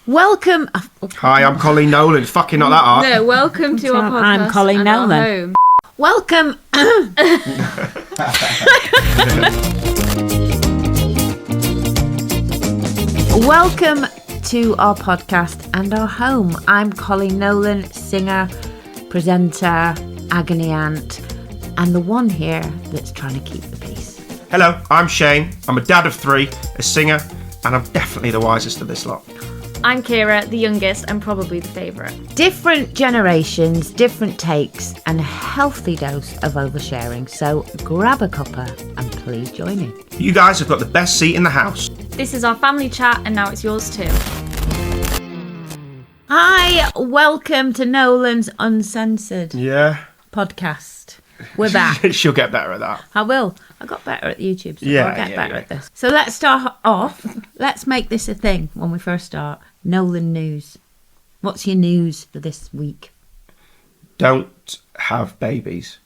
Welcome. Hi, I'm Coleen Nolan. It's fucking not that hard. No, welcome to our podcast. I'm Coleen Nolan. Welcome. Welcome to our podcast and our home. I'm Coleen Nolan, singer, presenter, agony aunt, and the one here that's trying to keep the peace. Hello, I'm Shane. I'm a dad of 3, a singer, and I'm definitely the wisest of this lot. I'm Ciara, the youngest and probably the favourite. Different generations, different takes, and a healthy dose of oversharing. So grab a cuppa and please join in. You guys have got the best seat in the house. This is our family chat and now it's yours too. Hi, welcome to Nolan's Uncensored podcast. We're back. She'll get better at that. I will. I got better at the YouTube, so Yeah, I'll get better yeah. at this. So let's start off. Let's make this a thing when we first start. Nolan news. What's your news for this week? Don't have babies.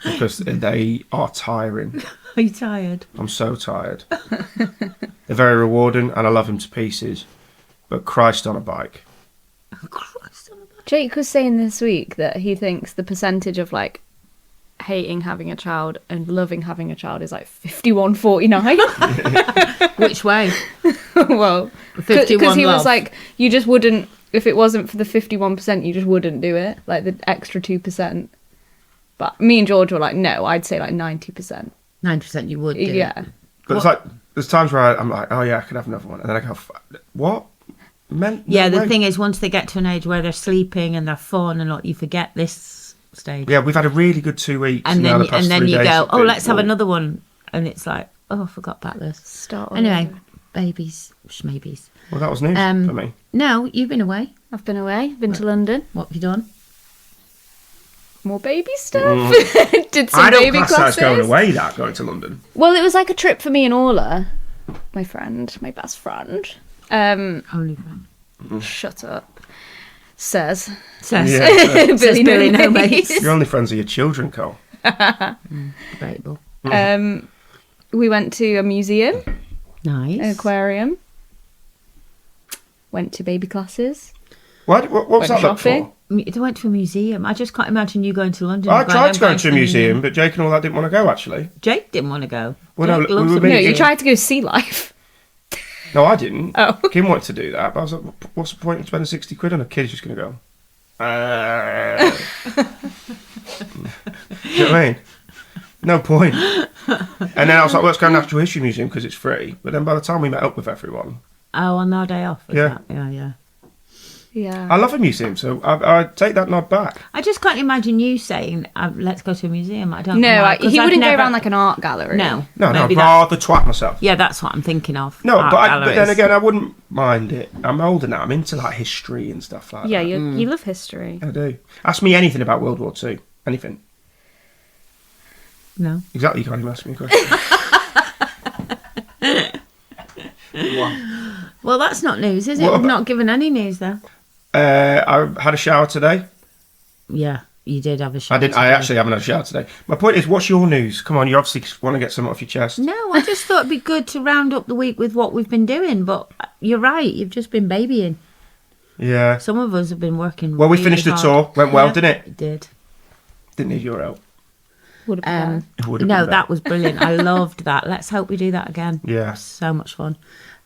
Because they are tiring. Are you tired? I'm so tired. They're very rewarding and I love them to pieces. But Christ on a bike. Christ on a bike. Jake was saying this week that he thinks the percentage of like hating having a child and loving having a child is like 51-49. Which way? Well, 51 because he love. was like, you just wouldn't, if it wasn't for the 51%, you just wouldn't do it, like the extra 2%. But me and George were like, no, I'd say like 90%. 9% you would do. Yeah. But it's like, there's times where I'm like, oh yeah, I could have another one. And then I go, what? Yeah, the way. thing is, once they get to an age where they're sleeping and they're fun and you forget this stage. Yeah, we've had a really good 2 weeks. And then, the past 3 you days go, have oh, been- let's have another one. And it's like, oh, I forgot about this. Start all Anyway, over. babies, schmabies. Well, that was news for me. No, you've been away. I've been away, been to London. What have you done? More baby stuff. Did some I don't baby class that as classes. going away, going to London. Well, it was like a trip for me and Orla, my friend, my best friend. Only friend. Shut up. Says Says, Yeah, says Billy No Mates. your only friends are your children, Cole. Debatable. We went to a museum, Nice. an aquarium. Went to baby classes. What was Went that look shopping. for? They went to a museum. I just can't imagine you going to London. I and tried to go "I'm to a going museum, but Jake and all that didn't want to go, actually. Jake didn't want to go. Well, no, Jake we loves were a being- No, museum. you tried to go see life. No, I didn't. Oh. Kim wanted to do that, but I was like, what's the point in spending 60 quid on a kid who's just going to go? Do you know what I mean? No point. And then I was like, let's go to the Natural History Museum because it's free. But then by the time we met up with everyone, Oh, on our day off. was Yeah. that? Yeah. Yeah. I love a museum, so I take that nod back. I just can't imagine you saying, let's go to a museum. I don't No, know. why, 'cause he I've wouldn't never- go around like an art gallery. No. No, maybe I'd that- rather twat myself. Yeah, that's what I'm thinking of. No, art but then galleries. again, I wouldn't mind it. I'm older now. I'm into like history and stuff like Yeah, that. you love history. I do. Ask me anything about World War II. Anything. No. Exactly, you can't even ask me a question. Well, that's not news, is it? What We've about- not given any news there. I had a shower today. Yeah, you did have a shower. I actually haven't had a shower today. My point is, what's your news? Come on, you obviously want to get something off your chest. No, I just thought it'd be good to round up the week with what we've been doing, but you're right, you've just been babying. Yeah. Some of us have been working Well, we really finished the hard. tour. Went well, didn't it? It did. Didn't need your help. Would have been It would have No, been that was brilliant. I loved that. Let's hope we do that again. Yeah. So much fun.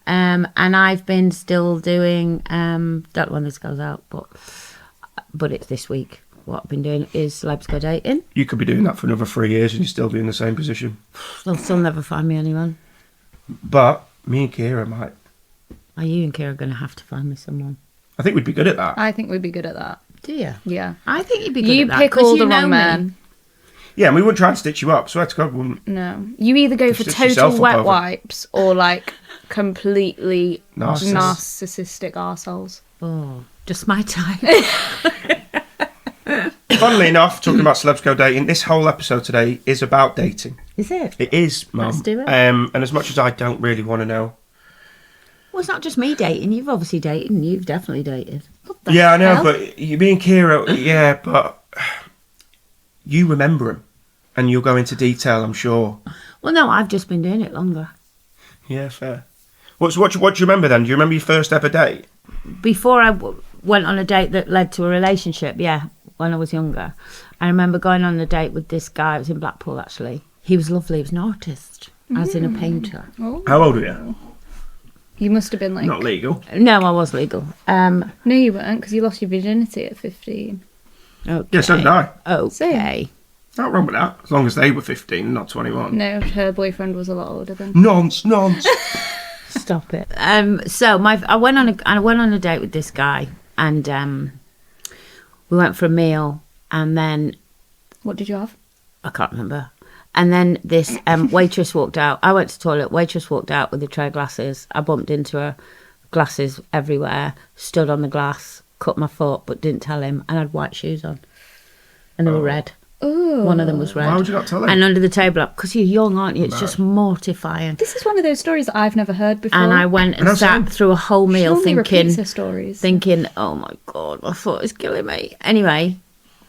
And I've been still doing, don't know when this goes out, but it's this week. What I've been doing is Celebs Go Dating. You could be doing that for another 3 years and you'd still be in the same position. They'll still never find me anyone. But me and Ciara might. Are you and Ciara going to have to find me someone? I think we'd be good at that. I think we'd be good at that. Do you? Yeah. I think you'd be good You at that. pick 'cause all you the know wrong me. men. Yeah, and we wouldn't try and stitch you up. Swear to God, we wouldn't. No. You either go for Stitch yourself total up wet over. wipes or like completely Narcissists. narcissistic arseholes. Oh, just my type. Funnily enough, talking about Celebs Go Dating, this whole episode today is about dating. Is it? It is, Mum. Let's do it. And as much as I don't really want to know. Well, it's not just me dating. You've obviously dated and you've definitely dated. What the Yeah, I know, hell? but you being Ciara, yeah, but you remember him. And you'll go into detail, I'm sure. Well, no, I've just been doing it longer. Yeah, fair. What do you remember then? Do you remember your first ever date? Before I went on a date that led to a relationship, yeah, when I was younger. I remember going on a date with this guy. It was in Blackpool, actually. He was lovely. He was an artist, as in a painter. Oh. How old were you? You must have been like... Not legal. No, I was legal. No, you weren't, because you lost your virginity at 15. Okay. Yeah, so did I. Okay. Not wrong with that. As long as they were 15, not 21. No, her boyfriend was a lot older than... Nonce. Stop it. So I went on a date with this guy, and we went for a meal, and then What did you have? I can't remember. And then this waitress walked out. I went to the toilet. Waitress walked out with a tray of glasses. I bumped into her. Glasses everywhere. Stood on the glass. Cut my foot, but didn't tell him. And I had white shoes on, and they were red. Oh. One of them was red. Why would you not tell him? And under the table, because you're young, aren't you? It's just mortifying. This is one of those stories that I've never heard before. And I went and sat through a whole meal she only repeats her stories. thinking, oh my God, my foot is killing me. Anyway,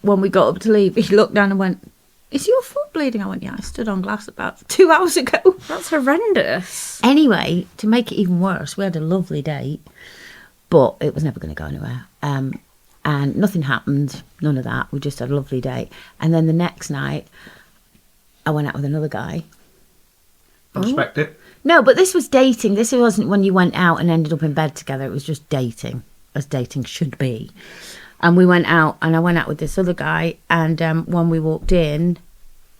when we got up to leave, he looked down and went, is your foot bleeding? I went, yeah, I stood on glass about 2 hours ago. That's horrendous. Anyway, to make it even worse, we had a lovely date, but it was never going to go anywhere. And nothing happened, none of that. We just had a lovely date. And then the next night, I went out with another guy. I respect it. No, but this was dating. This wasn't when you went out and ended up in bed together. It was just dating, as dating should be. And we went out, and I went out with this other guy. And when we walked in,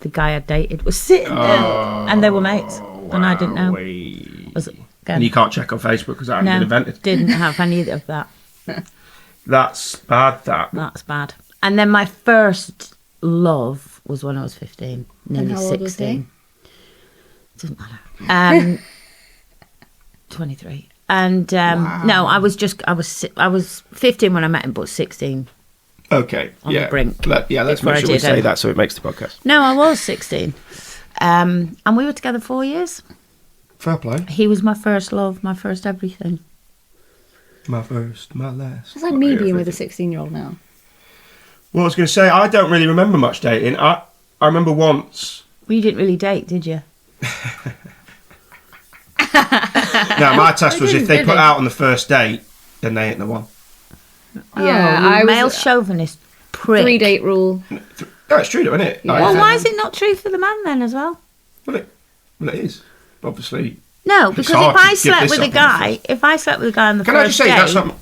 the guy I dated was sitting there, and they were mates, and I didn't know. And you can't check on Facebook because that hadn't been invented. Didn't have any of that. That's bad. That's bad. And then my first love was when I was 15, nearly how old was 16. Doesn't matter. 23. And no, I was 15 when I met him, but 16. Okay. On the brink. Let's make sure we say that so it makes the podcast. No, I was 16. And we were together 4 years. Fair play. He was my first love, my first everything. My first, my last. It's like me being with a 16-year-old now. Well, I was going to say, I don't really remember much dating. I remember once. Well, you didn't really date, did you? No, my test was if they put out on the first date, then they ain't the one. Yeah, oh, I male was chauvinist prick. 3-date rule. No, it's true, though, isn't it? Yeah. Well, why is it not true for the man then as well? Well, it is. Obviously. No, it's because if hard to I give slept this with a up on the guy, if I slept with a guy on the Can I first just say date, that's something?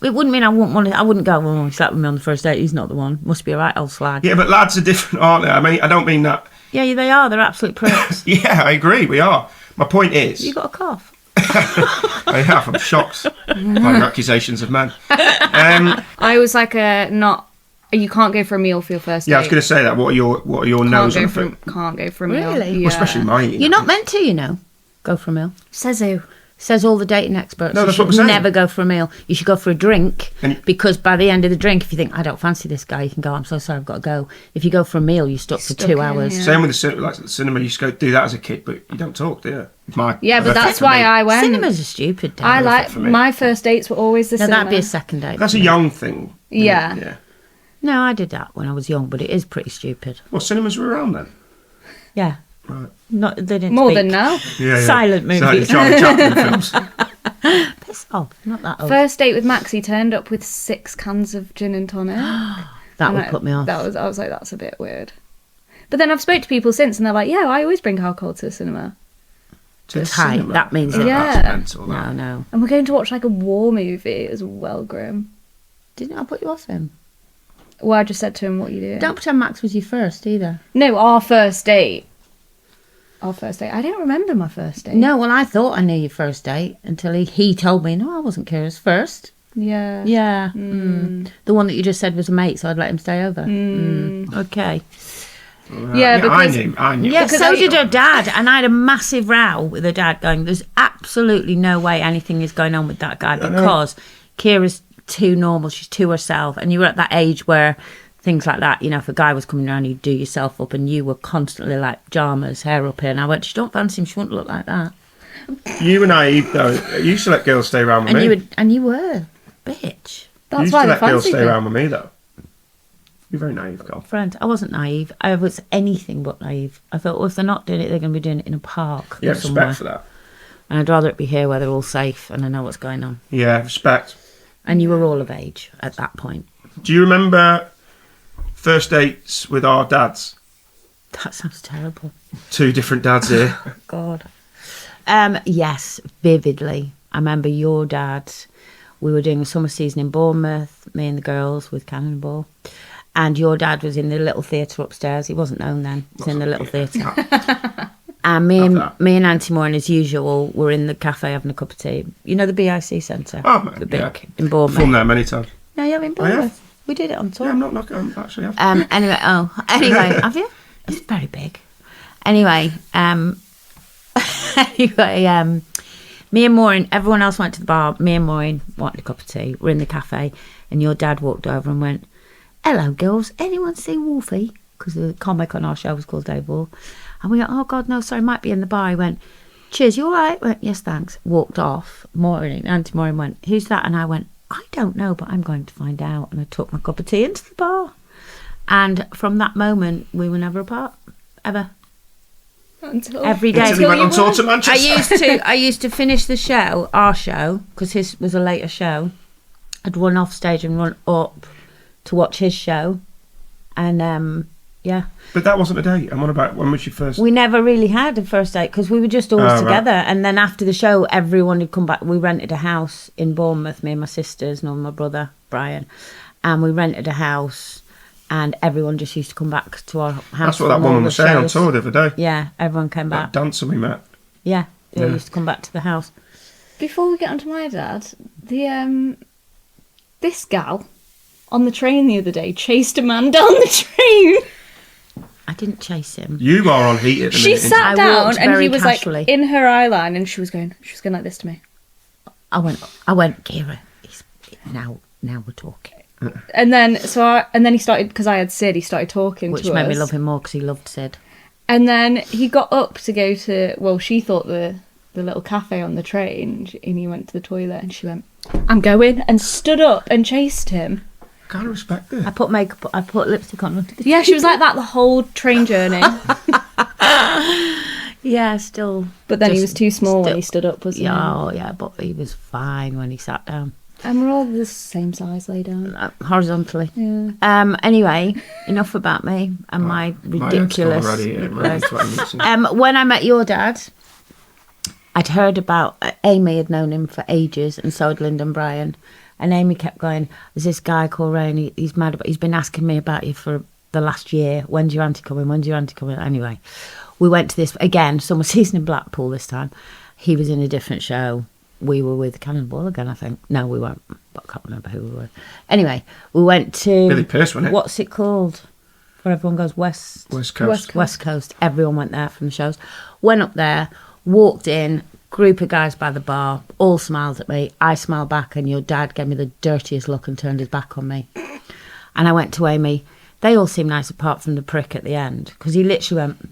it wouldn't mean I wouldn't go, well, he slept with me on the first date, he's not the one. Must be a right old slag. Yeah, but lads are different, aren't they? I mean, I don't mean that. Yeah, they are. They're absolute pricks. Yeah, I agree, we are. My point is... You got a cough? I have, I'm shocked by the accusations of men. I was like you can't go for a meal for your first date. Yeah, I was going to say that. What are your no's on it? Can't go for a meal. Really? Yeah. Well, especially my eating. You're not meant to, you know. Go for a meal. Says who? Says all the dating experts. No, you that's what should I'm saying. never go for a meal. You should go for a drink, because by the end of the drink, if you think, I don't fancy this guy, you can go, I'm so sorry, I've got to go. If you go for a meal, you're stuck for 2 hours. Yeah. Same with the cinema. You used to go do that as a kid, but you don't talk, do you? But that's why I went. Cinemas are stupid. Dad. I like for me. my first dates were always the No, cinema. that'd be a second date. That's a young thing. Yeah. Yeah. No, I did that when I was young, but it is pretty stupid. Well, cinemas were around then. Yeah. Right. Not they didn't More speak. than now. Yeah. Silent movies. Charlie Chaplin films. Piss off. Not that old. First date with Max, he turned up with 6 cans of gin and tonic. That would put me off. I was like, that's a bit weird. But then I've spoke to people since, and they're like, yeah, I always bring alcohol to the cinema. It's high. Cinema. That means Yeah. That's mental, that. No. And we're going to watch like a war movie. It was well grim. Didn't I put you off him? Well, I just said to him, what are you doing? Don't pretend Max was your first either. No, our first date. Our first date. I don't remember my first date. No, well, I thought I knew your first date until he told me, no, I wasn't curious first. Yeah. Yeah. The one that you just said was a mate, so I'd let him stay over. Okay. Yeah, because I knew. Yeah, Because so I- did her dad, and I had a massive row with her dad going, there's absolutely no way anything is going on with that guy because Ciara's too normal, she's too herself, and you were at that age where things like that, you know, if a guy was coming around, you'd do yourself up, and you were constantly like pajamas, hair up here, and I went, she don't fancy him, she wouldn't look like that. You were naive, though. You used to let girls stay around with me. And you were, bitch. You that's used why to they let girls fancy stay me. around with me, though. You're very naive, girl. Friend, I wasn't naive. I was anything but naive. I thought, well, if they're not doing it, they're going to be doing it in a park You or have somewhere. respect for that. And I'd rather it be here where they're all safe and I know what's going on. Yeah, respect. And you were all of age at that point. Do you remember first dates with our dads? That sounds terrible. 2 different dads here. God. Yes, vividly. I remember your dad. We were doing a summer season in Bournemouth, me and the girls with Cannonball. And your dad was in the little theatre upstairs. He wasn't known then. He was in the little theatre. And me and Auntie Maureen, as usual, were in the cafe having a cup of tea. You know the BIC Centre? Oh, man, the big in Bournemouth. Filmed there many times. No, you have in Bournemouth. We did it on tour. Yeah, I'm not knocking. I'm actually have. Anyway, have you? It's very big. Anyway, me and Maureen, everyone else went to the bar. Me and Maureen wanted a cup of tea. We're in the cafe, and your dad walked over and went, "Hello, girls. Anyone see Wolfie?" Because the comic on our show was called Dave Wall. And we went, "Oh God, no, sorry, might be in the bar." He went, "Cheers, you all right?" Went, "Yes, thanks." Walked off. Auntie Maureen went, "Who's that?" And I went, "I don't know, but I'm going to find out." And I took my cup of tea into the bar. And from that moment, we were never apart, ever. Every day. Until he went on tour to Manchester. I used to finish the show, our show, because his was a later show. I'd run off stage and run up to watch his show. And, yeah. But that wasn't a date. I'm on about when was your first... We never really had a first date because we were just always together. Right. And then after the show, everyone had come back. We rented a house in Bournemouth, me and my sisters and my brother, Brian. And we rented a house and everyone just used to come back to our house. That's what that woman was saying on tour the other day. Yeah, everyone came back. That dancer we met. Yeah, they used to come back to the house. Before we get onto my dad, this gal on the train the other day chased a man down the train. I didn't chase him. You are on heat at the minute. She sat down and he was casually. like in her eyeline and she was going like this to me. I went, Ciara, now we're talking. And then he started, because I had Sid, he started talking to us. Which made me love him more because he loved Sid. And then he got up to go to, well, she thought the little cafe on the train, and he went to the toilet and she went, "I'm going," and stood up and chased him. Gotta respect it. I put lipstick on. Yeah, she was like that the whole train journey. Yeah, still. But then he was too small when he stood up, wasn't he? Oh, yeah, but he was fine when he sat down. And we're all the same size, lay down. Horizontally. Yeah. Anyway, enough about me and my ridiculous... When I met your dad, I'd heard about... Amy had known him for ages, and so had Lyndon Bryan. And Amy kept going, "There's this guy called Ray, and he's mad about... He's been asking me about you for the last year. When's your auntie coming? When's your auntie coming?" Anyway, we went to this, again, summer season in Blackpool this time. He was in a different show. We were with Cannonball again, I think. No, we weren't. But I can't remember who we were. Anyway, we went to... Billy Pearce, wasn't it? What's it called? Where everyone goes West Coast. West Coast. Everyone went there from the shows. Went up there, walked in, group of guys by the bar, all smiled at me. I smiled back and your dad gave me the dirtiest look and turned his back on me. And I went to Amy. They all seemed nice apart from the prick at the end. Because he literally went...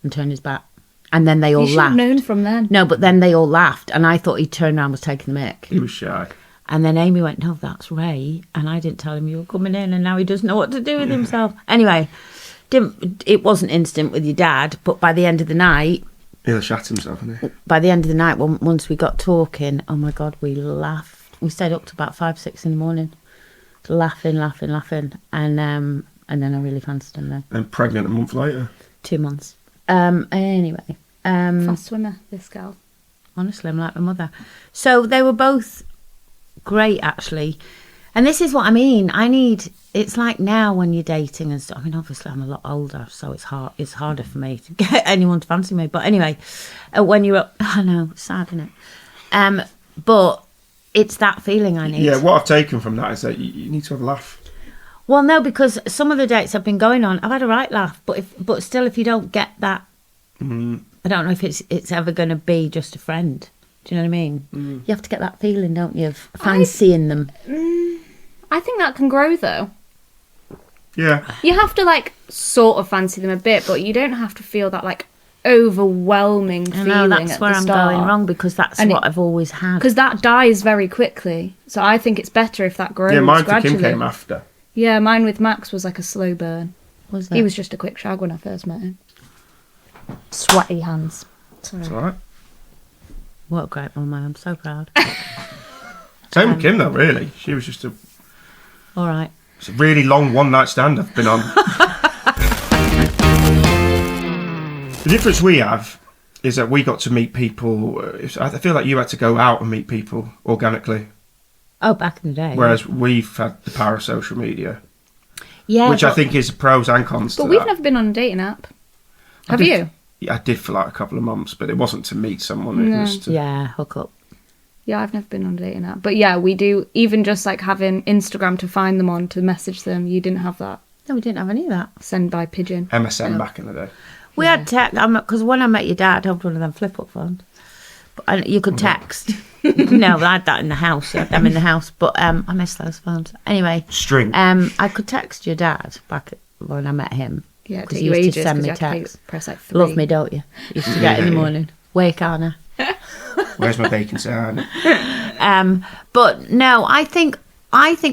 and turned his back. And then they all laughed. You should have known from then. No, but then they all laughed, and I thought he'd turned around and was taking the mick. He was shy. And then Amy went, "No, that's Ray." And I didn't tell him you were coming in, and now he doesn't know what to do with himself. Anyway, it wasn't instant with your dad, but by the end of the night... He'll shat himself, hasn't he? By the end of the night, once we got talking, oh my God, we laughed. We stayed up to about 5-6 in the morning, laughing. And then I really fancied him then. And pregnant a month later. 2 months. Anyway... fast swimmer, this girl. Honestly, I'm like my mother. So they were both great, actually. And this is what I mean. It's like now when you're dating and stuff. I mean, obviously I'm a lot older, so it's harder for me to get anyone to fancy me. But anyway, when you're up, I know, it's sad, isn't it? But it's that feeling I need. Yeah, what I've taken from that is that you need to have a laugh. Well, no, because some of the dates I've been going on, I've had a right laugh. But still, if you don't get that... I don't know if it's ever going to be just a friend. Do you know what I mean? You have to get that feeling, don't you, of fancying them. I think that can grow, though. Yeah. You have to, like, sort of fancy them a bit, but you don't have to feel that, like, overwhelming feeling at the start. That's where I'm going wrong, because that's what I've always had. Because that dies very quickly. So I think it's better if that grows gradually. Yeah, mine to Kim came after. Yeah, mine with Max was like a slow burn. Was that? He was just a quick shag when I first met him. Sweaty hands. Sorry. It's all right. What a great mum, I'm so proud. Same with Kim though, really. She was just All right. it's a really long one-night stand I've been on. The difference we have is that we got to meet people. I feel like you had to go out and meet people organically, Oh, back in the day. whereas we've had the power of social media, yeah, which I think is pros and cons. But to we've that. never been on a dating app. Have did- you? Yeah, I did for like a couple of months, but it wasn't to meet someone. It No. was to, Yeah, hook up. Yeah, I've never been on a dating app. But yeah, we do. Even just like having Instagram to find them on, to message them. You didn't have that. No, we didn't have any of that. Send by pigeon. MSN back in the day. We had text, because when I met your dad, I had one of them flip-up phones. And you could text. No, I had that in the house. I had them in the house. But I miss those phones. Anyway, String. I could text your dad back when I met him. Yeah, it Because took he you used ages to send me 'cause you had to texts. press like 3. Love me, don't you? Used to get in the morning. Wake, Anna. Where's my bacon sandwich? But no, I think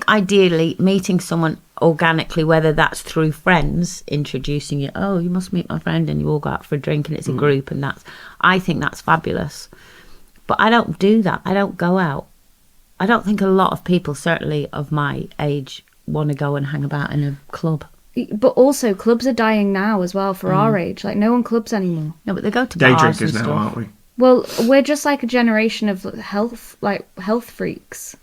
ideally meeting someone organically, whether that's through friends introducing you, oh, you must meet my friend, and you all go out for a drink and it's a group, and I think that's fabulous. But I don't do that. I don't go out. I don't think a lot of people, certainly of my age, want to go and hang about in a club. But also, clubs are dying now as well for our age. Like, no one clubs anymore. No, but they go to Day bars drinkers and now, stuff. aren't we? Well, we're just like a generation of health freaks.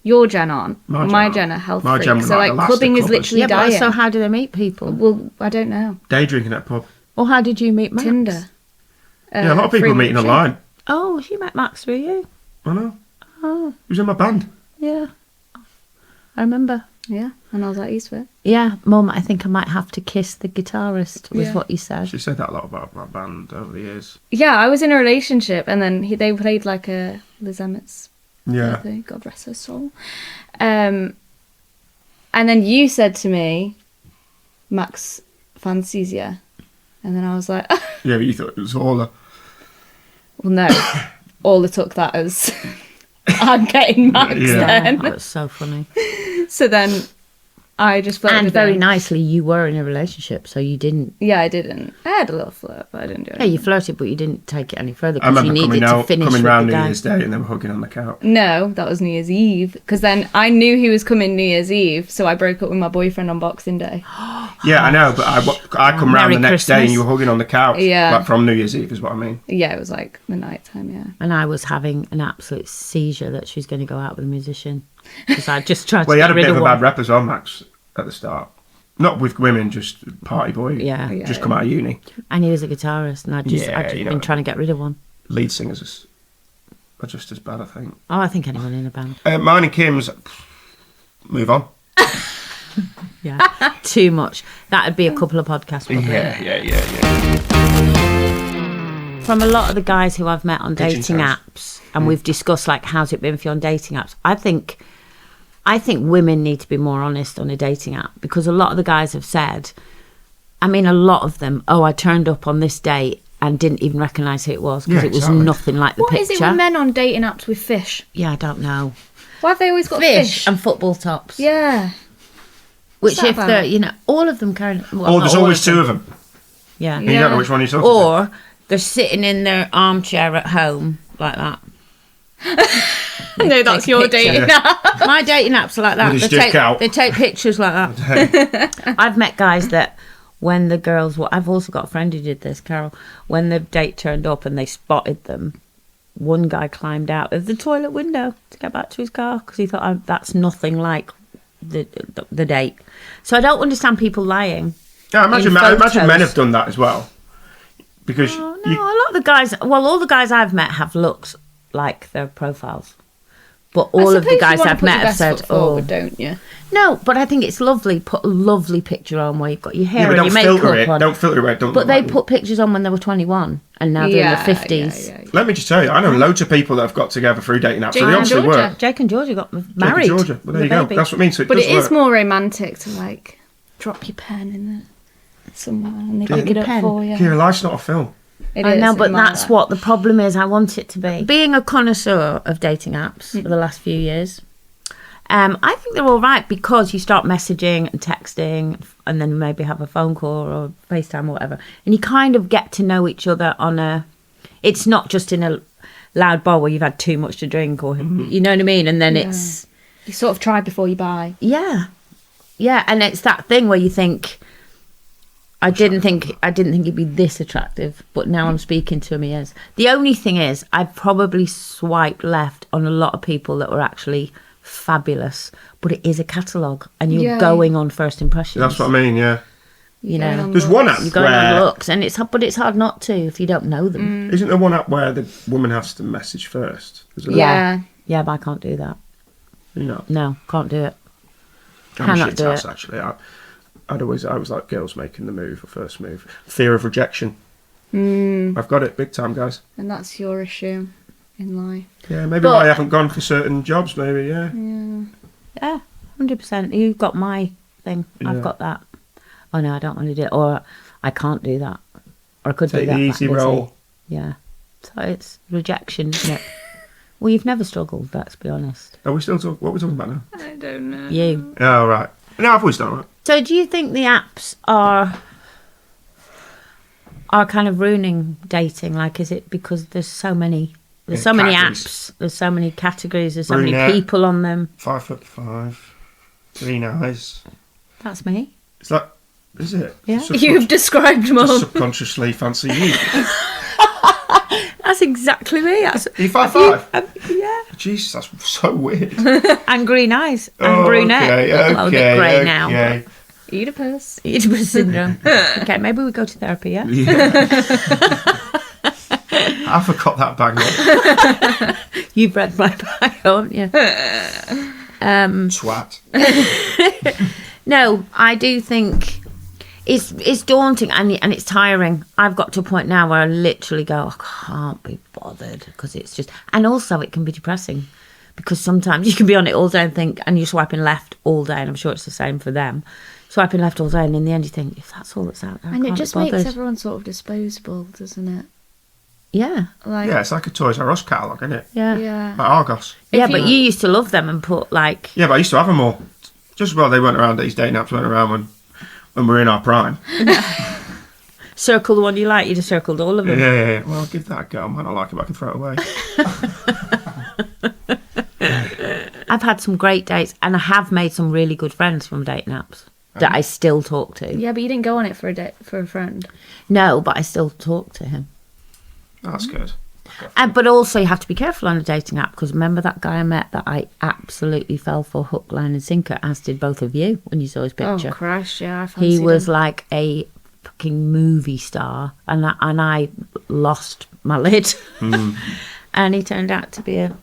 Your gen aren't. My gen My aren't. gen are health My freaks. gen were So like like the last clubbing of is clubbers. literally Yeah, but dying. so how do they meet people? Well, I don't know. Day drinking at a pub. Or how did you meet Max? Tinder. Yeah, a lot of people are meeting online. Oh, she met Max through you? I know. Oh, He was in my band. yeah. I remember. Yeah, and I was like, he's fit. Yeah, Mum, I think I might have to kiss the guitarist, was Yeah. what you said. She said that a lot about my band over the years. Yeah, I was in a relationship, and then they played like a Liz Emmett's Yeah. birthday, God rest her soul. And then you said to me, Max fancies you. And then I was like, Yeah, but you thought it was Orla. well, no. Orla took that as, I'm getting Max Yeah. then. That was so funny. So then I just flirted And with very him. nicely, you were in a relationship, so you didn't. Yeah, I didn't. I had a little flirt, but I didn't do Yeah, anything. you flirted, but you didn't take it any further I because you remember needed to finish coming with round the New guy. Year's Day and then hugging on the couch. No, that was New Year's Eve. Because then I knew he was coming New Year's Eve, so I broke up with my boyfriend on Boxing Day. Yeah, I know, but I come round Merry the next day Christmas. and you were hugging on the couch. Yeah. Like from New Year's Eve is what I mean. Yeah, it was like the night time, yeah. And I was having an absolute seizure that she was going to go out with a musician. Because I just tried Well, to he had get a rid bit of a one. bad rep as well, Max, at the start. Not with women, just party boy. Yeah. Yeah. Just come out of uni. And he was a guitarist, and I'd just you know. been trying to get rid of one. Lead singers are just as bad, I think. Oh, I think anyone in a band. Mine and Kim's, move on. Yeah. Too much. That'd be a couple of podcasts. Probably. Yeah. From a lot of the guys who I've met on Pigeon dating toes. apps, and we've discussed like how's it been for you on dating apps. I think women need to be more honest on a dating app, because a lot of the guys have said, I mean, a lot of them, oh, I turned up on this date and didn't even recognise who it was because Yeah, it was exactly. nothing like the What picture. is it with men on dating apps with fish? Yeah, I don't know. Why have they always got fish? and football tops. Yeah. Which that if about? they're, all of them carry. Well, Oh, not there's all always of two of them. Yeah. And you don't know which one you're talking to. Or they're sitting in their armchair at home like that. No, that's Take a your picture. dating app. My dating apps are like that. With his They dick take, out. they take pictures like that. I've met guys that when the girls were, I've also got a friend who did this, Carol, when the date turned up and they spotted them, one guy climbed out of the toilet window to get back to his car because he thought, oh, that's nothing like the date. So I don't understand people lying. Yeah, I imagine photos. men have done that as well. Because Oh, no, a lot of the guys, well, all the guys I've met have looks like their profiles. But all of the guys I've met have said, forward, don't you? no, but I think it's lovely. Put a lovely picture on where you've got your hair yeah, but and don't your makeup filter it. on. Don't filter it. Don't But look they like put pictures on when they were 21 and now they're in their 50s. Yeah. Let me just tell you, I know loads of people that have got together through dating apps. So Jake they and obviously Georgia. work. Jake and Georgia got Jake and married. Georgia. Well, there you with a go. baby. That's what I mean. So it But does it is work. more romantic to like drop your pen in there somewhere and they pick it up pen? for you. Kira, life's not a film. It I is know, in but my that's life. what the problem is. I want it to be. Being a connoisseur of dating apps for the last few years, I think they're all right because you start messaging and texting and then maybe have a phone call or FaceTime or whatever. And you kind of get to know each other on a... It's not just in a loud bar where you've had too much to drink, or you know what I mean, and then it's You sort of try before you buy. yeah, and it's that thing where you think. I didn't think he'd be this attractive, but now I'm speaking to him, he is. The only thing is, I probably swiped left on a lot of people that were actually fabulous, but it is a catalogue, and you're going on first impressions. That's what I mean, yeah. You know, there's one app you're going where... on looks, and it's hard not to if you don't know them. Isn't there one app where the woman has to message first? Yeah. Yeah, but I can't do that. No. No, can't do it. I'm Cannot shit do ass, it. actually. I was like girls making the move, or first move. Fear of rejection. I've got it big time, guys. And that's your issue in life. Yeah, maybe why I haven't gone for certain jobs, maybe, yeah. Yeah, 100%. You've got my thing. Yeah. I've got that. Oh no, I don't want to do it, or I can't do that, or I could Take do that. the easy that busy. roll. Yeah, so it's rejection, isn't it? Well, you've never struggled. Let's be honest. Are we still talking? What are we talking about now? I don't know. You. Oh, right. No, I've always done it. So, do you think the apps are kind of ruining dating? Like, is it because there's so many? There's so many apps. There's so many categories. There's so many people on them. 5'5", green eyes. That's me. It's like, is it? Yeah. You've described Just Mum. subconsciously fancy you. That's exactly me. That's, Are you 5'5"? yeah. Jesus, that's so weird. And green eyes. And brunette. Okay, A little bit grey now. okay. Oedipus. Oedipus syndrome. Okay, maybe we go to therapy, yeah? Yeah. I forgot that bang up. You've read my bio, haven't you? Swat. No, I do think it's daunting and it's tiring. I've got to a point now where I literally go, I can't be bothered, because it's just... And also it can be depressing, because sometimes you can be on it all day and think, and you're swiping left all day, and I'm sure it's the same for them. Swiping left all day, and in the end you think, if that's all that's out there, I And it can't just be bothered. makes everyone sort of disposable, doesn't it? Yeah. Like, Yeah, it's like a Toys R Us catalogue, isn't it? Yeah. yeah. Like Argos. Yeah, If but you- you used to love them and put like... Yeah, but I used to have them all. Just as well they weren't around, these dating apps weren't around when we were in our prime. Circle the one you like, you just circled all of them. Yeah. Well, I'll give that a go. I might not like it, but I can throw it away. I've had some great dates, and I have made some really good friends from dating apps that I still talk to. Yeah, but you didn't go on it for a friend. No, but I still talk to him. That's good. But also you have to be careful on a dating app, because remember that guy I met that I absolutely fell for hook, line and sinker, as did both of you when you saw his picture. Oh, Christ, yeah. I He fancied was him. like a fucking movie star, and I lost my lid. And he turned out to be a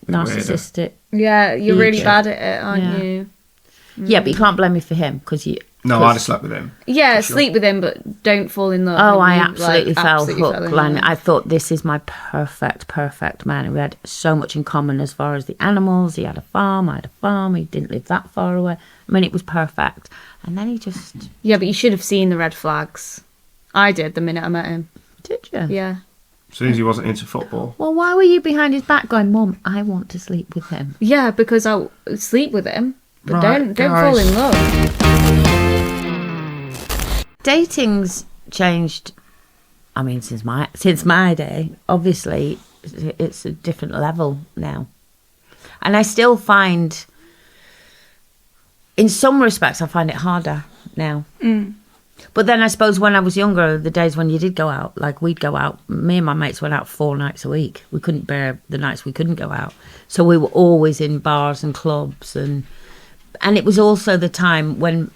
narcissistic. Yeah, you're really Yeah. bad at it, aren't Yeah. you? Yeah, but you can't blame me for him, because you... No, I'd have slept with him. Yeah, For sure. sleep with him, but don't fall in love. Oh, And I you, absolutely like, fell absolutely hook, fell in line. love. I thought, this is my perfect man. We had so much in common as far as the animals. He had a farm, I had a farm. He didn't live that far away. I mean, it was perfect. And then he just... Yeah, but you should have seen the red flags. I did the minute I met him. Did you? Yeah. As soon as he wasn't into football. Well, why were you behind his back going, Mum, I want to sleep with him? Yeah, because I'll sleep with him, but Right, don't fall guys. in love. Dating's changed. I mean, since my day, obviously, it's a different level now. And I still find, in some respects, I find it harder now. But then I suppose when I was younger, the days when you did go out, like we'd go out, me and my mates went out 4 nights a week. We couldn't bear the nights we couldn't go out. So we were always in bars and clubs. And it was also the time when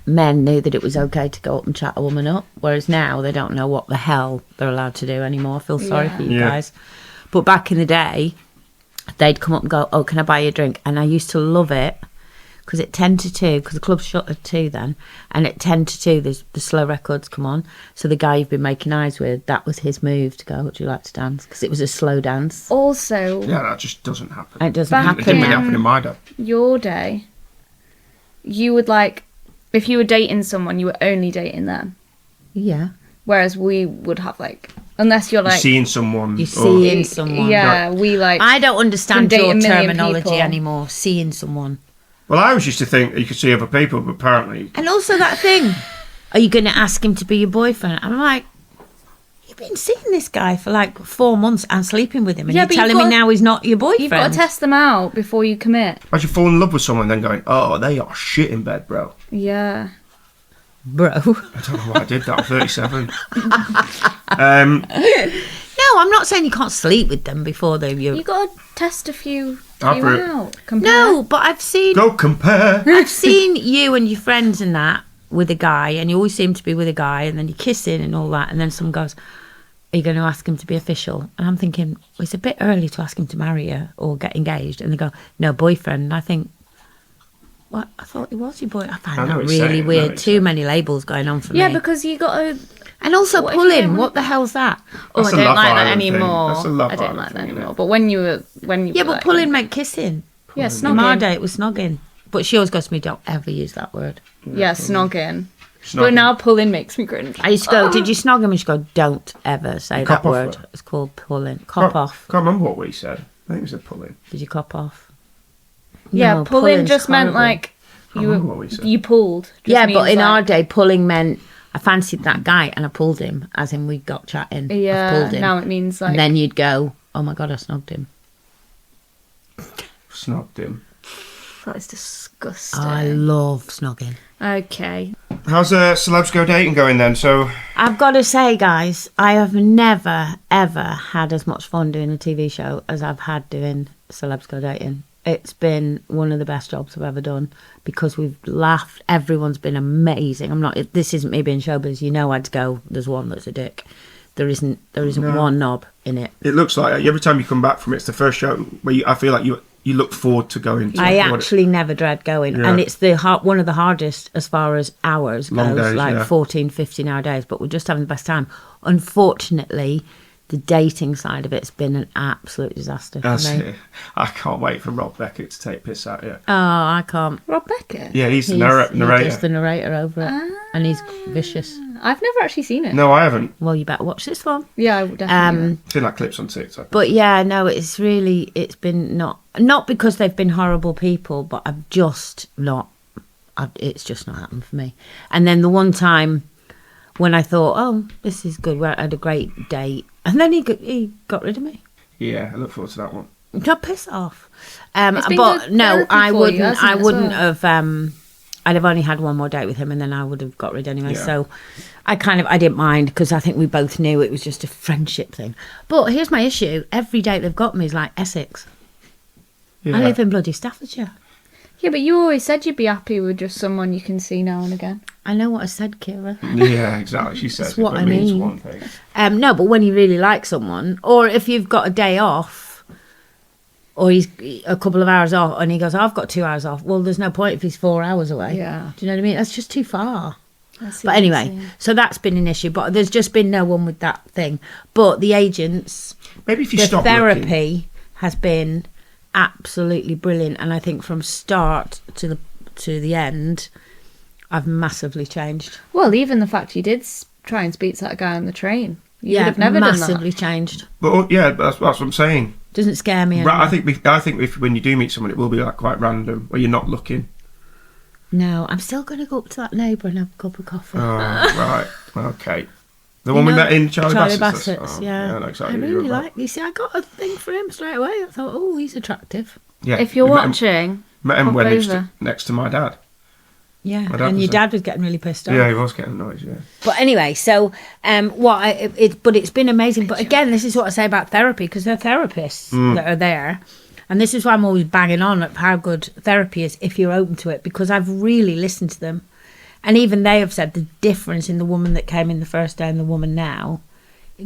men knew that it was okay to go up and chat a woman up, whereas now they don't know what the hell they're allowed to do anymore. I feel sorry Yeah. for you Yeah. guys. But back in the day, they'd come up and go, oh, can I buy you a drink? And I used to love it, because at 10 to 2, because the club's shut at 2 then, and at 10 to 2 there's the slow records come on, so the guy you've been making eyes with, that was his move to go, would you like to dance? Because it was a slow dance. Also, Yeah, that just doesn't happen. And it doesn't Back It didn't really happen. happen in my day. your day, you would like, if you were dating someone, you were only dating them. Yeah. Whereas we would have like, unless you're You're like, seeing someone. You're or- seeing someone. yeah, we like. I don't understand Can date your a million terminology people. anymore, seeing someone. Well, I always used to think that you could see other people, but apparently. And also that thing, are you going to ask him to be your boyfriend? I'm like, you've been seeing this guy for like 4 months and sleeping with him, and Yeah, you're but telling me now he's not your boyfriend. You've got to test them out before you commit. Imagine falling in love with someone and then going, oh, they are shit in bed, bro. Yeah. Bro. I don't know why I did that. I'm 37. No, I'm not saying you can't sleep with them before they... You got to test a few I've out. Compare. No, but I've seen... Go compare. I've seen you and your friends and that with a guy, and you always seem to be with a guy, and then you're kissing and all that, and then someone goes, are you going to ask him to be official? And I'm thinking, well, it's a bit early to ask him to marry you or get engaged. And they go, no, boyfriend. And I think, what? I thought he was your boy. I find that really weird. Too many labels going on for me. Yeah, because you got to... And also pulling. What the hell's that? Oh, I That's a don't Love like that Island thing. anymore. That's a Love I don't Island like that thing, anymore. isn't it? But when you were Yeah, but pulling meant kissing. Yeah, In my snogging. day, it was snogging. But she always goes to me, don't ever use that word. Yeah, snogging. But now pulling makes me cringe. I used to go, did you snog him? And she'd go, don't ever say Cop that off word. word. It's called pulling. Cop off. Can't remember what we said. I think we said pulling. Did you cop off? Yeah, No, pulling pulling's just meant horrible. like Can't remember what we said. you pulled. Just Yeah, but means, in like, our day, pulling meant I fancied that guy and I pulled him, as in we got chatting. I Yeah, pulled him. now it means like... And then you'd go, oh my God, I snogged him. Snogged him. That is disgusting. I love snogging. Okay. How's Celebs Go Dating going then? So, I've got to say, guys, I have never, ever had as much fun doing a TV show as I've had doing Celebs Go Dating. It's been one of the best jobs I've ever done because we've laughed. Everyone's been amazing. This isn't me being showbiz. You know I'd go, there's one that's a dick. There isn't one knob in it. it looks like every time you come back from it, it's the first show where I feel like you look forward to going to. I actually never dread going. Yeah. And it's one of the hardest as far as hours Long goes, days, like yeah. 14, 15-hour days. But we're just having the best time. Unfortunately, the dating side of it's been an absolute disaster for That's me. it. I can't wait for Rob Beckett to take piss out here. Oh, I can't. Rob Beckett? Yeah, he's the He narrator. does the narrator over it. And he's vicious. I've never actually seen it. No, I haven't. Well, you better watch this one. Yeah, I would definitely. Seen like clips on TikTok. But yeah, no, it's been not because they've been horrible people, but I've just not, it's just not happened for me. And then the one time when I thought, oh, this is good, I had a great date, and then he got rid of me. Yeah, I look forward to that one. Got pissed off. It's been But good no, therapy I for you, wouldn't. hasn't I it, as wouldn't well? have. I'd have only had one more date with him, and then I would have got rid anyway. Yeah. So I didn't mind because I think we both knew it was just a friendship thing. But here's my issue: every date they've got me is like Essex. Yeah. I live in bloody Staffordshire. Yeah, but you always said you'd be happy with just someone you can see now and again. I know what I said, Kira. Yeah, exactly. She says what it I means mean. one thing. No, but when you really like someone, or if you've got a day off, or he's a couple of hours off, and he goes, I've got 2 hours off. Well, there's no point if he's 4 hours away. Yeah. Do you know what I mean? That's just too far. I see But what anyway, you're saying. so that's been an issue. But there's just been no one with that thing. But the agents, Maybe if you the stop therapy looking. has been absolutely brilliant. And I think from start to the end, I've massively changed. Well, even the fact you did try and speak to that guy on the train. You would have never done that. massively changed. But yeah, that's what I'm saying. Doesn't scare me Right, anymore. I think if when you do meet someone, it will be like quite random, where you're not looking. No, I'm still going to go up to that neighbour and have a cup of coffee. Oh, right, okay. The one we met in Charlie Bassett's. Yeah. I know exactly I who you're really about. like. You see, I got a thing for him straight away. I thought, oh, he's attractive. Yeah, If you're we met him- watching, met him pop when over. next to my dad. Yeah, My dad and was your there. dad was getting really pissed off. Yeah, he was getting annoyed. Yeah. But anyway, so but it's been amazing. But again, this is what I say about therapy, because they're therapists that are there, and this is why I'm always banging on at how good therapy is if you're open to it, because I've really listened to them, and even they have said the difference in the woman that came in the first day and the woman now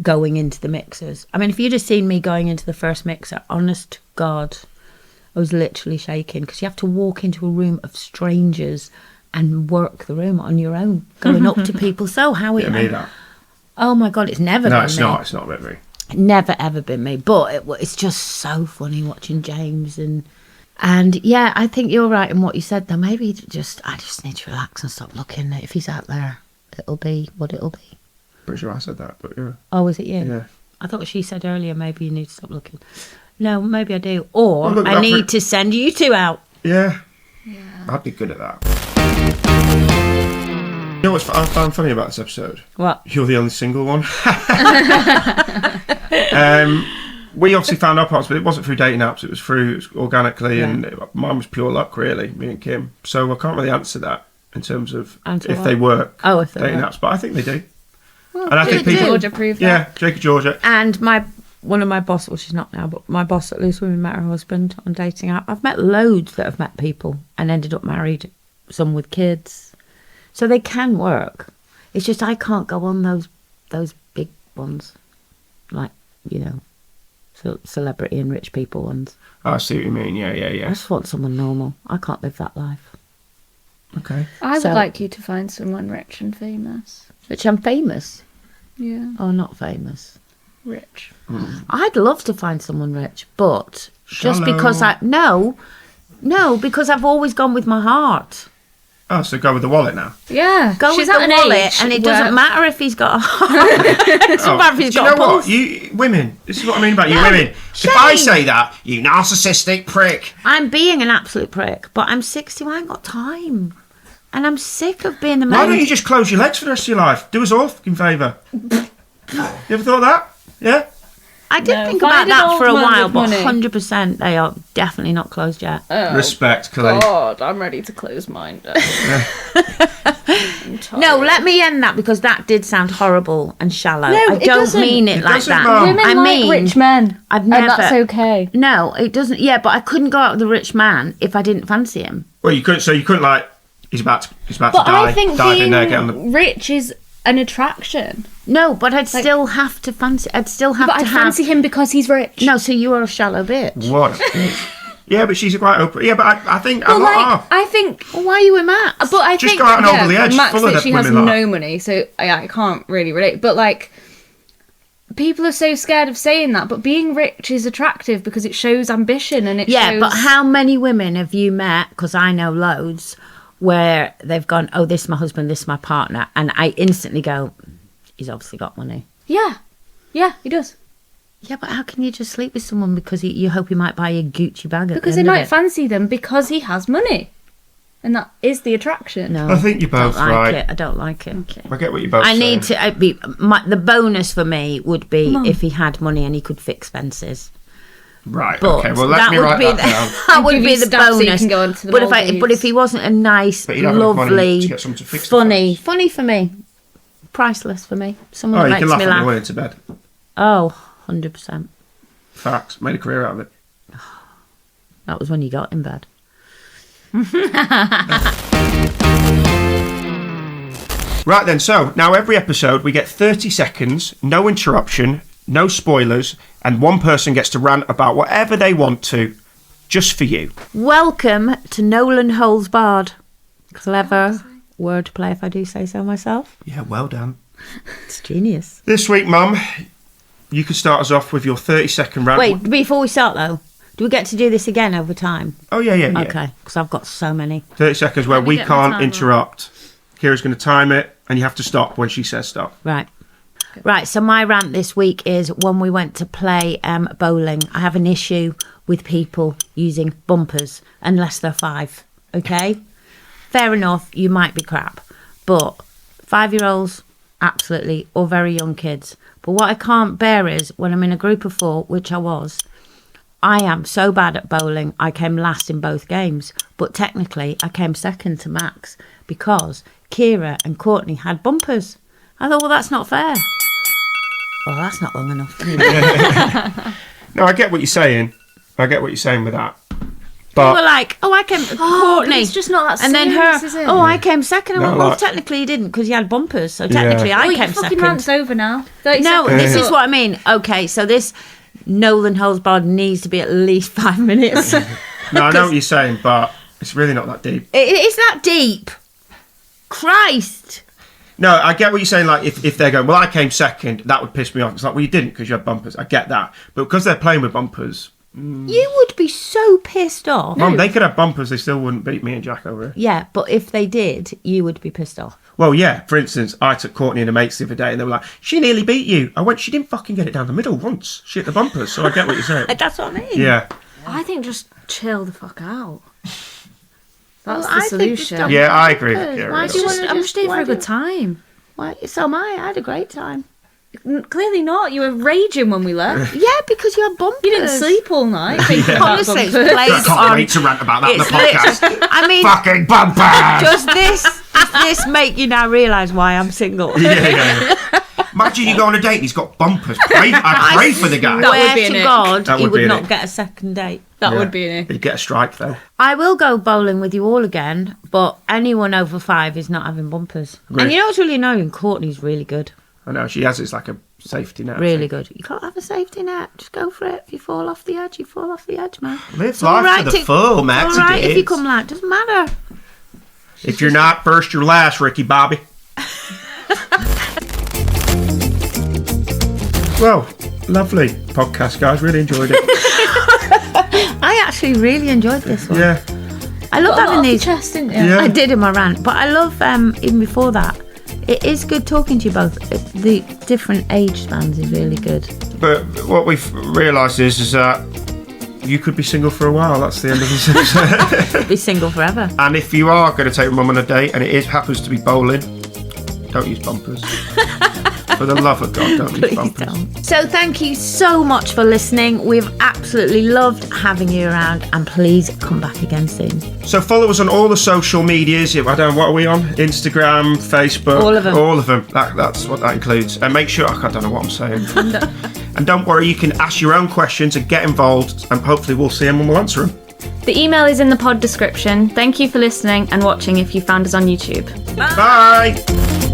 going into the mixers. I mean, if you'd have seen me going into the first mixer, honest to God, I was literally shaking, because you have to walk into a room of strangers and work the room on your own, going up to people. So how Yeah, me that. Oh my God, it's never No, been it's me. not. It's not with me. Never ever been me. But it's just so funny watching James and yeah, I think you're right in what you said though. Maybe I just need to relax and stop looking. If he's out there, it'll be what it'll be. Pretty sure I said that, but yeah. Oh, was it you? Yeah. I thought she said earlier maybe you need to stop looking. No, maybe I do. Or Well, look, I need to send you two out. Yeah. I'd be good at that. know what's I found funny about this episode? What? You're the only single one. We obviously found our parts, but it wasn't through dating apps. It was organically, and mine was pure luck, really, me and Kim. So I can't really answer that in terms of if they work. Oh, if they dating work. apps, but I think they do. Well, And I think people, Georgia proved that. yeah, Jake and Georgia. And one of my boss, well, she's not now, but my boss at Loose Women met her husband on dating app. I've met loads that have met people and ended up married, some with kids. So they can work. It's just I can't go on those big ones, like, you know, celebrity and rich people ones. Oh, I see what you mean. Yeah. I just want someone normal. I can't live that life. Okay. I would So- like you to find someone rich and famous. Rich and famous. Yeah. Oh, not famous. Rich. I'd love to find someone rich, but just Shallow. because no, because I've always gone with my heart. Oh, so go with the wallet now. Yeah. Go She's with at the an wallet, age and it where- doesn't matter if he's got a heart. It doesn't matter if he's do you got know a what? pulse. You women, this is what I mean about you No, women. Shane. If I say that, you narcissistic prick. I'm being an absolute prick, but I'm 60. I ain't got time, and I'm sick of being the Why man. don't you just close your legs for the rest of your life? Do us all a fucking favour. You ever thought of that? Yeah? I did No, think find about an that old for a man while, with but money. 100% they are definitely not closed yet. Respect, Coleen. God, I'm ready to close mine down. No, let me end that because that did sound horrible and shallow. No, I it don't doesn't. mean it It like doesn't, that. Mum. Women I like mean, rich men. I've never. And that's okay. No, it doesn't. Yeah, but I couldn't go out with a rich man if I didn't fancy him. Well, you couldn't. So you couldn't like. He's about to But die. I think Dive in being there, get on the. rich is an attraction. No, but I'd still have to fancy. I'd still have But to I fancy him because he's rich. No, so you are a shallow bitch. What? Yeah, but she's a quite open. Yeah, but I think a But lot like, are. I think. Well, why are you with Max? But I Just think go out and over the edge, Max full of literally them has women like no money, so I can't really relate. But like, people are so scared of saying that. But being rich is attractive because it shows ambition and it Yeah, shows. but how many women have you met? Because I know loads where they've gone, "Oh, this is my husband, this is my partner," and I instantly go, "He's obviously got money." Yeah, he does. Yeah, but how can you just sleep with someone because you hope he might buy you a Gucci bag? Because they might fancy them because he has money, and that is the attraction. No, I think you're both I don't like right. it. I don't like it. Okay. I get what you're both I saying. need to the bonus for me would be if he had money and he could fix fences. Right. But Okay. Well, let me write that down. that would give be you the stuff so you bonus. can go on to the but Maldives. if he wasn't a nice, But you'd have enough money lovely, to get someone to fix the funny fence. for me, priceless for me, someone Oh, that you makes can laugh me at me laugh. way into bed. Oh, 100%. Facts. Made a career out of it. That was when you got in bed. Right then, so now every episode we get 30 seconds, no interruption, no spoilers, and one person gets to rant about whatever they want to, just for you. Welcome to Nolans Holes Barred. Clever wordplay, if I do say so myself. Yeah, well done. It's genius. This week, Mum, you could start us off with your 30-second rant. Wait, before we start though, do we get to do this again over time? Oh, yeah. Okay, because I've got so many. 30 seconds where Let me we get my can't timer. interrupt. Kira's going to time it, and you have to stop when she says stop. Right. Right, so my rant this week is when we went to play bowling. I have an issue with people using bumpers unless they're 5, okay? Fair enough, you might be crap, but 5-year-olds, absolutely, or very young kids. But what I can't bear is when I'm in a group of 4, which I was, I am so bad at bowling, I came last in both games. But technically, I came second to Max because Ciara and Courtney had bumpers. I thought, well, that's not fair. Well, that's not long enough. No, I get what you're saying. I get what you're saying with that. They were But like, oh, I came, Courtney. It's just not that And then serious, her, is it? oh, I came second. I No, went, well, like- technically you didn't because you had bumpers. So technically I Well, your came fucking second. rant's over now. 30 No, seconds. this is what I mean. Okay, so this Nolans Holes Barred needs to be at least 5 minutes. no, I know what you're saying, but it's really not that deep. It is that deep. Christ. No, I get what you're saying. Like, if they're going, well, I came second, that would piss me off. It's like, well, you didn't because you had bumpers. I get that. But because they're playing with bumpers, You would be so pissed off. Mum, they could have bumpers, they still wouldn't beat me and Jack over it. Yeah, but if they did, you would be pissed off. Well, yeah, for instance, I took Courtney and her mates the other day and they were like, she nearly beat you. I went, she didn't fucking get it down the middle once. She hit the bumpers, so I get what you're saying. That's what I mean. Yeah. I think just chill the fuck out. That's Well, the I think just solution. don't Yeah, I agree. bumpers. Yeah, Why right. do you want to I'm just here for a good time. Why? So am I. I had a great time. Clearly not. You were raging when we left. Yeah, because you had bumpers. You didn't sleep all night. thinking about Honestly, it's bumpers. played I can't on. wait to rant about that on the It's podcast. I mean, Fucking bumpers! does this make you now realise why I'm single? Yeah. Imagine you go on a date and he's got bumpers. I pray for the guy. That would Swear be an to ick. God, That he would be would an not ick. get a second date. That Yeah. would be an He'd get a strike though. I will go bowling with you all again, but anyone over 5 is not having bumpers. Great. And you know what's really annoying? Courtney's really good. I know she has. It's like a safety net. Really good. You can't have a safety net. Just go for it. If you fall off the edge, you fall off the edge, man. Live It's all life right to the full, Max. It's all right it if you is. come last. Doesn't matter. If you're not first, you're last, Ricky Bobby. Well, lovely podcast, guys. Really enjoyed it. I actually really enjoyed this one. Yeah. I love having these. chest, didn't you? Yeah. I did in my rant, but I love even before that. It is good talking to you both. The different age spans is really good. But what we've realised is that you could be single for a while. That's the end of this episode. Be single forever. And if you are going to take mum on a date and happens to be bowling, don't use bumpers. For the love of God, don't use Please bumpers. don't. So thank you so much for listening. We've absolutely loved having you around, and please come back again soon. So follow us on all the social medias. I don't know, what are we on? Instagram, Facebook. All of them. All of them. That's what that includes. And make sure, I don't know what I'm saying. And don't worry, you can ask your own questions and get involved, and hopefully we'll see them and we'll answer them. The email is in the pod description. Thank you for listening and watching if you found us on YouTube. Bye.